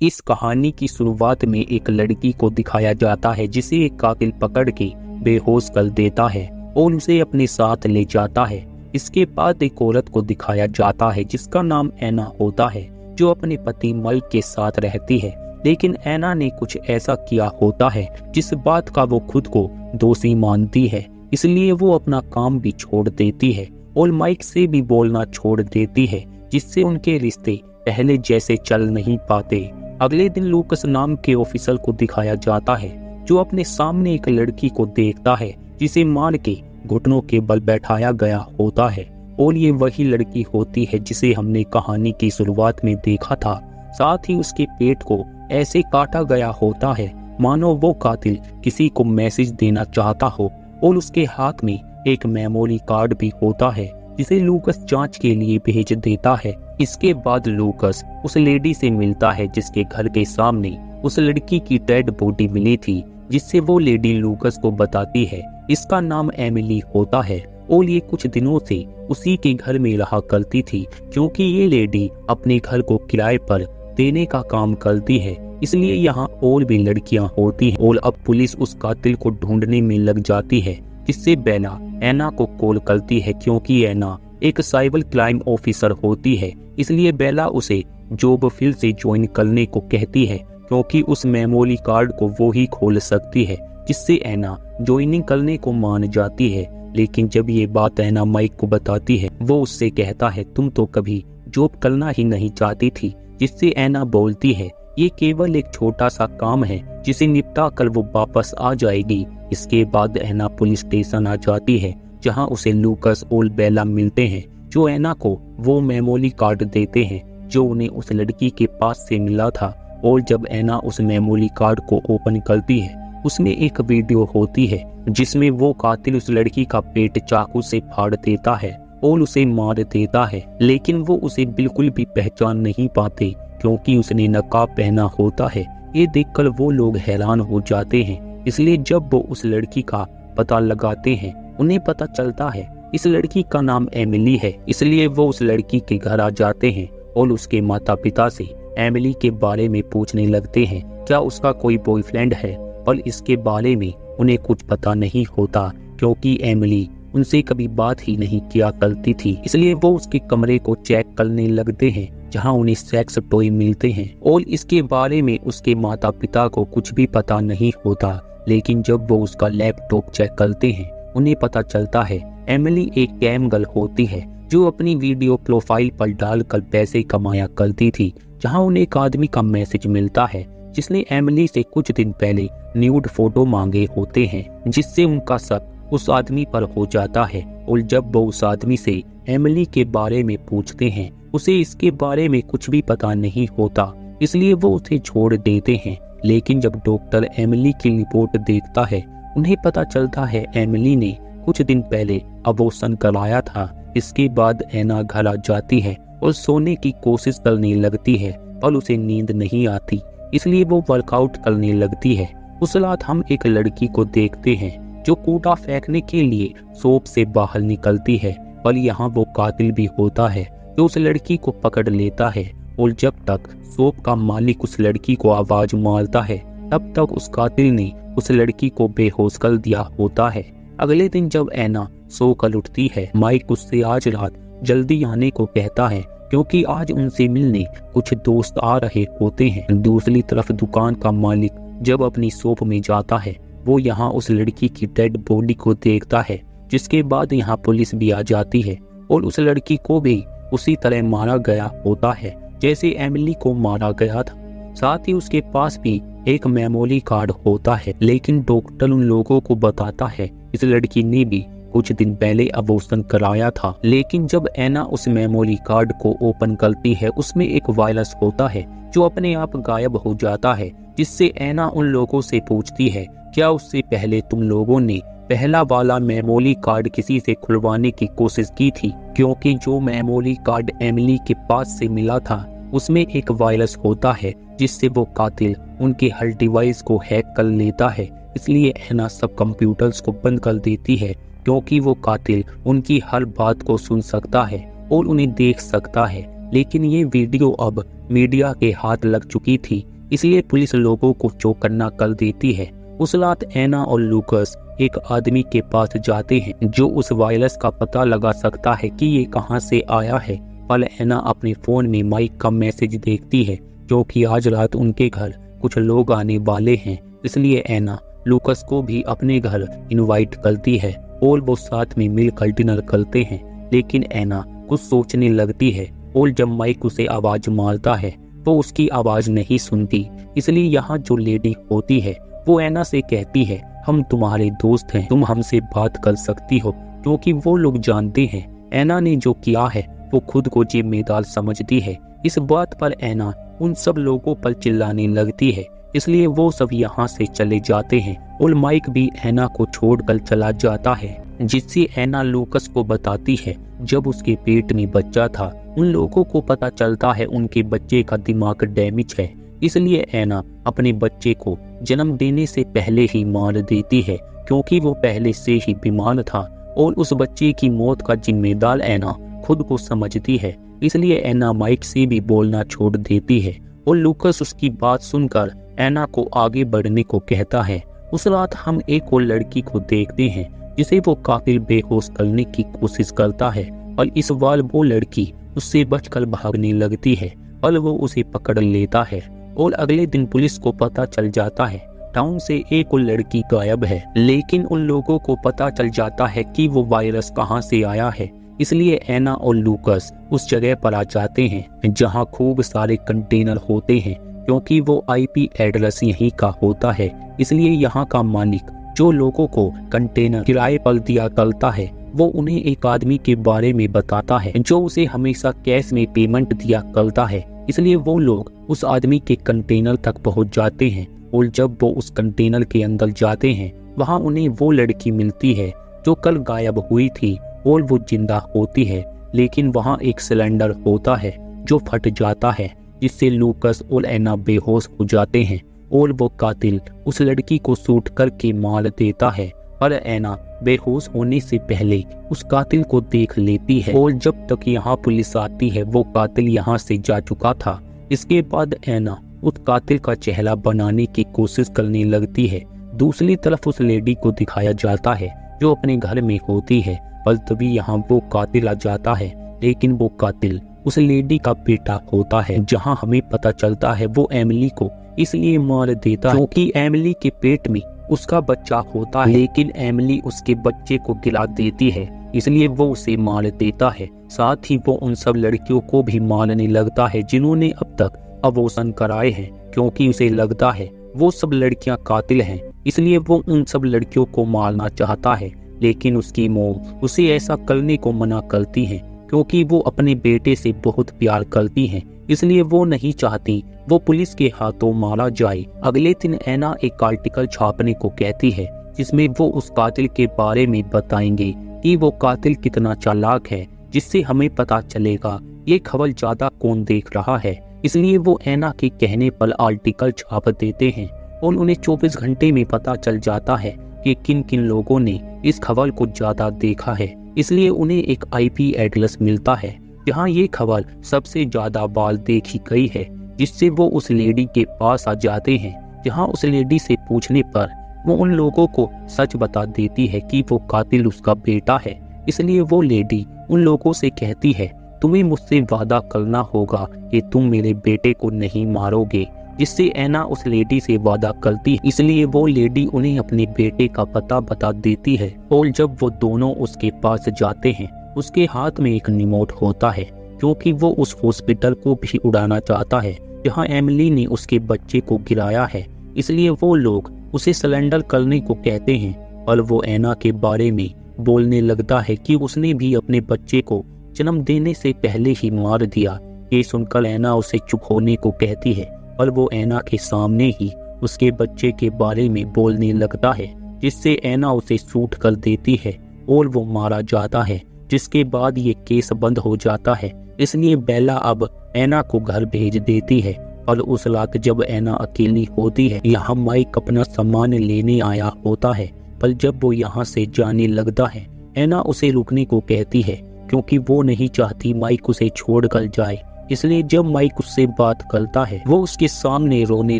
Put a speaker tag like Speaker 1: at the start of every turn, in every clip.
Speaker 1: इस कहानी की शुरुआत में एक लड़की को दिखाया जाता है जिसे एक कातिल पकड़ के बेहोश कर देता है और उसे अपने साथ ले जाता है। इसके बाद एक औरत को दिखाया जाता है जिसका नाम ऐना होता है, जो अपने पति माइक के साथ रहती है। लेकिन ऐना ने कुछ ऐसा किया होता है जिस बात का वो खुद को दोषी मानती है, इसलिए वो अपना काम भी छोड़ देती है और माइक से भी बोलना छोड़ देती है, जिससे उनके रिश्ते पहले जैसे चल नहीं पाते। अगले दिन लूकस नाम के ऑफिसर को दिखाया जाता है जो अपने सामने एक लड़की को देखता है जिसे मार के घुटनों के बल बैठाया गया होता है, और ये वही लड़की होती है जिसे हमने कहानी की शुरुआत में देखा था। साथ ही उसके पेट को ऐसे काटा गया होता है मानो वो कातिल किसी को मैसेज देना चाहता हो, और उसके हाथ में एक मेमोरी कार्ड भी होता है जिसे लूकस जांच के लिए भेज देता है। इसके बाद लूकस उस लेडी से मिलता है जिसके घर के सामने उस लड़की की डेड बॉडी मिली थी, जिससे वो लेडी लूकस को बताती है इसका नाम एमिली होता है और ये कुछ दिनों से उसी के घर में रहा करती थी, क्योंकि ये लेडी अपने घर को किराए पर देने का काम करती है, इसलिए यहाँ और भी लड़कियां होती हैं। और अब पुलिस उस कातिल को ढूंढने में लग जाती है, जिससे बेला ऐना को कॉल करती है, क्योंकि ऐना एक साइबर क्राइम ऑफिसर होती है, इसलिए बेला उसे जॉब फिर से ज्वाइन करने को कहती है, क्योंकि उस मेमोरी कार्ड को वो ही खोल सकती है, जिससे ऐना ज्वाइनिंग करने को मान जाती है। लेकिन जब ये बात ऐना माइक को बताती है, वो उससे कहता है तुम तो कभी जॉब करना ही नहीं चाहती थी, जिससे ऐना बोलती है ये केवल एक छोटा सा काम है जिसे निपटा कर वो वापस आ जाएगी। इसके बाद ऐना पुलिस स्टेशन आ जाती है, जहां उसे लूकस और बेला मिलते हैं, जो ऐना को वो मेमोरी कार्ड देते हैं जो उन्हें उस लड़की के पास से मिला था। और जब ऐना उस मेमोरी कार्ड को ओपन करती है, उसमें एक वीडियो होती है जिसमें वो कातिल उस लड़की का पेट चाकू से फाड़ देता है और उसे मार देता है, लेकिन वो उसे बिल्कुल भी पहचान नहीं पाते क्योंकि उसने नकाब पहना होता है। ये देखकर वो लोग हैरान हो जाते हैं, इसलिए जब वो उस लड़की का पता लगाते हैं, उन्हें पता चलता है इस लड़की का नाम एमिली है, इसलिए वो उस लड़की के घर आ जाते हैं और उसके माता पिता से एमिली के बारे में पूछने लगते हैं क्या उसका कोई बॉयफ्रेंड है, पर इसके बारे में उन्हें कुछ पता नहीं होता क्योंकि एमिली उनसे कभी बात ही नहीं किया करती थी। इसलिए वो उसके कमरे को चेक करने लगते हैं जहां उन्हें सेक्स टॉय मिलते हैं, और इसके बारे में उसके माता पिता को कुछ भी पता नहीं होता। लेकिन जब वो उसका लैपटॉप चेक करते हैं, उन्हें पता चलता है एमिली एक कैम गर्ल होती है जो अपनी वीडियो प्रोफाइल पर डालकर पैसे कमाया करती थी, जहां उन्हें एक आदमी का मैसेज मिलता है जिसने एमिली से कुछ दिन पहले न्यूड फोटो मांगे होते हैं, जिससे उनका शक उस आदमी पर हो जाता है। और जब वो उस आदमी से एमिली के बारे में पूछते हैं, उसे इसके बारे में कुछ भी पता नहीं होता, इसलिए वो उसे छोड़ देते हैं। लेकिन जब डॉक्टर एमिली की रिपोर्ट देखता है, उन्हें पता चलता है एमिली ने कुछ दिन पहले अबॉर्शन कराया था। इसके बाद ऐना घर आ जाती है और सोने की कोशिश करने लगती है, पर उसे नींद नहीं आती, इसलिए वो वर्कआउट करने लगती है। उस रात हम एक लड़की को देखते हैं जो कूड़ा फेंकने के लिए शॉप से बाहर निकलती है, पर यहाँ वो कातिल भी होता है जो उस लड़की को पकड़ लेता है। और जब तक शॉप का मालिक उस लड़की को आवाज मारता है, तब तक उस कातिल ने उस लड़की को बेहोश कर दिया होता है। अगले दिन जब ऐना सो कर उठती है, माइक उससे आज रात जल्दी आने को कहता है क्योंकि आज उनसे मिलने कुछ दोस्त आ रहे होते हैं। दूसरी तरफ दुकान का मालिक जब अपनी शॉप में जाता है, वो यहाँ उस लड़की की डेड बॉडी को देखता है, जिसके बाद यहाँ पुलिस भी आ जाती है और उस लड़की को भी उसी तरह मारा गया होता है जैसे एमिली को मारा गया था। साथ ही उसके पास भी एक मेमोरी कार्ड होता है, लेकिन डॉक्टर उन लोगों को बताता है इस लड़की ने भी कुछ दिन पहले अबॉर्शन कराया था। लेकिन जब ऐना उस मेमोरी कार्ड को ओपन करती है, उसमें एक वायरस होता है जो अपने आप गायब हो जाता है, जिससे ऐना उन लोगों से पूछती है क्या उससे पहले तुम लोगों ने पहला वाला मेमोरी कार्ड किसी से खुलवाने की कोशिश की थी, क्योंकि जो मेमोरी कार्ड एमिली के पास से मिला था उसमें एक वायरस होता है जिससे वो कातिल उनके हर डिवाइस को हैक कर लेता है। इसलिए ऐना सब कंप्यूटर्स को बंद कर देती है, क्योंकि वो कातिल उनकी हर बात को सुन सकता है और उन्हें देख सकता है। लेकिन ये वीडियो अब मीडिया के हाथ लग चुकी थी, इसलिए पुलिस लोगों को चौकन्ना कर देती है। उस रात एना और लूकस एक आदमी के पास जाते हैं जो उस वायरस का पता लगा सकता है कि ये कहां से आया है। पर एना अपने फोन में माइक का मैसेज देखती है जो कि आज रात उनके घर कुछ लोग आने वाले हैं, इसलिए एना लूकस को भी अपने घर इनवाइट करती है और वो साथ में मिलकर डिनर करते हैं। लेकिन एना कुछ सोचने लगती है और जब माइक उसे आवाज मारता है वो उसकी आवाज नहीं सुनती, इसलिए यहाँ जो लेडी होती है वो एना से कहती है हम तुम्हारे दोस्त हैं, तुम हमसे बात कर सकती हो, क्योंकि वो लोग जानते हैं एना ने जो किया है वो खुद को जिम्मेदार समझती है। इस बात पर एना उन सब लोगों पर चिल्लाने लगती है, इसलिए वो सब यहाँ से चले जाते हैं और माइक भी एना को छोड़कर चला जाता है, जिससे एना लूकस को बताती है जब उसके पेट में बच्चा था उन लोगों को पता चलता है उनके बच्चे का दिमाग डैमेज है, इसलिए एना अपने बच्चे को जन्म देने से पहले ही मार देती है क्योंकि वो पहले से ही बीमार था और उस बच्चे की मौत का जिम्मेदार एना खुद को समझती है। इसलिए एना माइक से भी बोलना छोड़ देती है और लूकस उसकी बात सुनकर एना को आगे बढ़ने को कहता है। उस रात हम एक और लड़की को देखते हैं जिसे वो काफी बेहोश करने की कोशिश करता है और इस बार वो लड़की उससे बचकर भागने लगती है और वो उसे पकड़ लेता है और अगले दिन पुलिस को पता चल जाता है टाउन से एक और लड़की गायब है। लेकिन उन लोगों को पता चल जाता है कि वो वायरस कहां से आया है, इसलिए एना और लूकस उस जगह पर आ जाते हैं जहां खूब सारे कंटेनर होते हैं, क्योंकि वो आईपी एड्रेस यहीं का होता है। इसलिए यहाँ का मालिक जो लोगों को कंटेनर किराए पर दिया करता है वो उन्हें एक आदमी के बारे में बताता है जो उसे हमेशा कैश में पेमेंट दिया करता है। इसलिए वो लोग उस आदमी के कंटेनर तक पहुंच जाते हैं और जब वो उस कंटेनर के अंदर जाते हैं वहां उन्हें वो लड़की मिलती है जो कल गायब हुई थी और वो जिंदा होती है, लेकिन वहां एक सिलेंडर होता है जो फट जाता है जिससे लूकस और एना बेहोश हो जाते हैं और वो कातिल उस लड़की को शूट करके मार देता है। पर एना बेहोश होने से पहले उस कातिल को देख लेती है और जब तक यहाँ पुलिस आती है वो कातिल यहाँ से जा चुका था। इसके बाद एना उस कातिल का चेहरा बनाने की कोशिश करने लगती है। दूसरी तरफ उस लेडी को दिखाया जाता है जो अपने घर में होती है, पर तभी यहाँ वो कातिल आ जाता है, लेकिन वो कातिल उस लेडी का बेटा होता है। जहाँ हमें पता चलता है वो एमिली को इसलिए मार देता है क्योंकि एमिली के पेट में उसका बच्चा होता है, लेकिन एमिली उसके बच्चे को गिरा देती है इसलिए वो उसे मार देता है। साथ ही वो उन सब लड़कियों को भी मारने लगता है जिन्होंने अब तक अबॉर्शन कराए हैं, क्योंकि उसे लगता है वो सब लड़कियां कातिल हैं, इसलिए वो उन सब लड़कियों को मारना चाहता है। लेकिन उसकी मौत उसे ऐसा करने को मना करती है क्योंकि वो अपने बेटे से बहुत प्यार करती हैं, इसलिए वो नहीं चाहती वो पुलिस के हाथों मारा जाए। अगले दिन एना एक आर्टिकल छापने को कहती है जिसमें वो उस कातिल के बारे में बताएंगे कि वो कातिल कितना चालाक है, जिससे हमें पता चलेगा ये खबर ज्यादा कौन देख रहा है। इसलिए वो एना के कहने पर आर्टिकल छाप देते हैं और उन्हें 24 घंटे में पता चल जाता है कि किन किन लोगों ने इस खबर को ज्यादा देखा है। इसलिए उन्हें एक आईपी एड्रेस मिलता है जहां ये खबर सबसे ज्यादा बार देखी गई है, जिससे वो उस लेडी के पास आ जाते हैं। जहां उस लेडी से पूछने पर वो उन लोगों को सच बता देती है कि वो कातिल उसका बेटा है। इसलिए वो लेडी उन लोगों से कहती है तुम्हें मुझसे वादा करना होगा कि तुम मेरे बेटे को नहीं मारोगे, जिससे एना उस लेडी से वादा करती है। इसलिए वो लेडी उन्हें अपने बेटे का पता बता देती है और जब वो दोनों उसके पास जाते हैं उसके हाथ में एक रिमोट होता है क्योंकि वो उस हॉस्पिटल को भी उड़ाना चाहता है जहां एमिली ने उसके बच्चे को गिराया है। इसलिए वो लोग उसे सरेंडर करने को कहते हैं और वो एना के बारे में बोलने लगता है कि उसने भी अपने बच्चे को जन्म देने से पहले ही मार दिया। ये सुनकर एना उसे चुप होने को कहती है और वो एना के सामने ही उसके बच्चे के बारे में बोलने लगता है, जिससे एना उसे शूट कर देती है और वो मारा जाता है। जिसके बाद ये केस बंद हो जाता है। इसलिए बेला अब एना को घर भेज देती है और उस रात जब एना अकेली होती है, यहाँ माइक अपना सामान लेने आया होता है, पर जब वो यहाँ से जाने लगता है एना उसे रुकने को कहती है क्योंकि वो नहीं चाहती माइक उसे छोड़कर जाए। इसलिए जब माइक उससे बात करता है वो उसके सामने रोने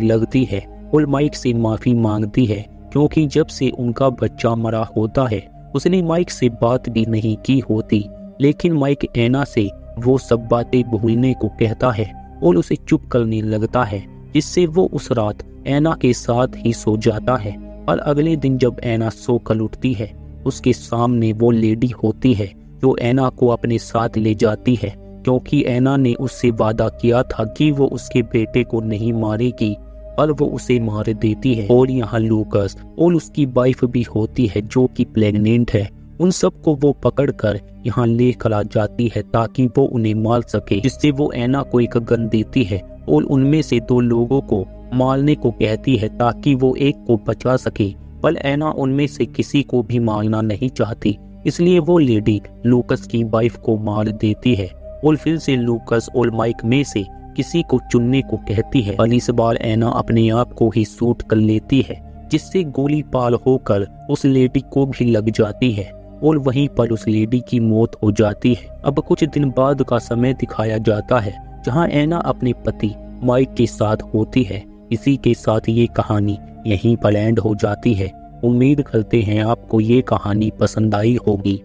Speaker 1: लगती है और माइक से माफी मांगती है, क्योंकि जब से उनका बच्चा मरा होता है उसने माइक से बात भी नहीं की होती। लेकिन माइक ऐना से वो सब बातें भूलने को कहता है और उसे चुप करने लगता है, जिससे वो उस रात ऐना के साथ ही सो जाता है। और अगले दिन जब ऐना सोकर उठती है उसके सामने वो लेडी होती है जो ऐना को अपने साथ ले जाती है, क्योंकि ऐना ने उससे वादा किया था कि वो उसके बेटे को नहीं मारेगी और वो उसे मार देती है। और यहाँ लूकस और उसकी वाइफ भी होती है जो कि प्रेग्नेंट है। उन सबको वो पकड़कर यहाँ लेकर आ जाती है ताकि वो उन्हें मार सके, जिससे वो ऐना को एक गन देती है और उनमें से 2 लोगों को मारने को कहती है ताकि वो एक को बचा सके। पर ऐना उनमें से किसी को भी मारना नहीं चाहती, इसलिए वो लेडी लूकस की वाइफ को मार देती है और फिर से लूकस और माइक में से किसी को चुनने को कहती है। और इस बार ऐना अपने आप को ही शूट कर लेती है, जिससे गोली पार होकर उस लेडी को भी लग जाती है और वहीं पर उस लेडी की मौत हो जाती है। अब कुछ दिन बाद का समय दिखाया जाता है जहां ऐना अपने पति माइक के साथ होती है। इसी के साथ ये कहानी यहीं पर एंड हो जाती है। उम्मीद करते हैं आपको ये कहानी पसंद आई होगी।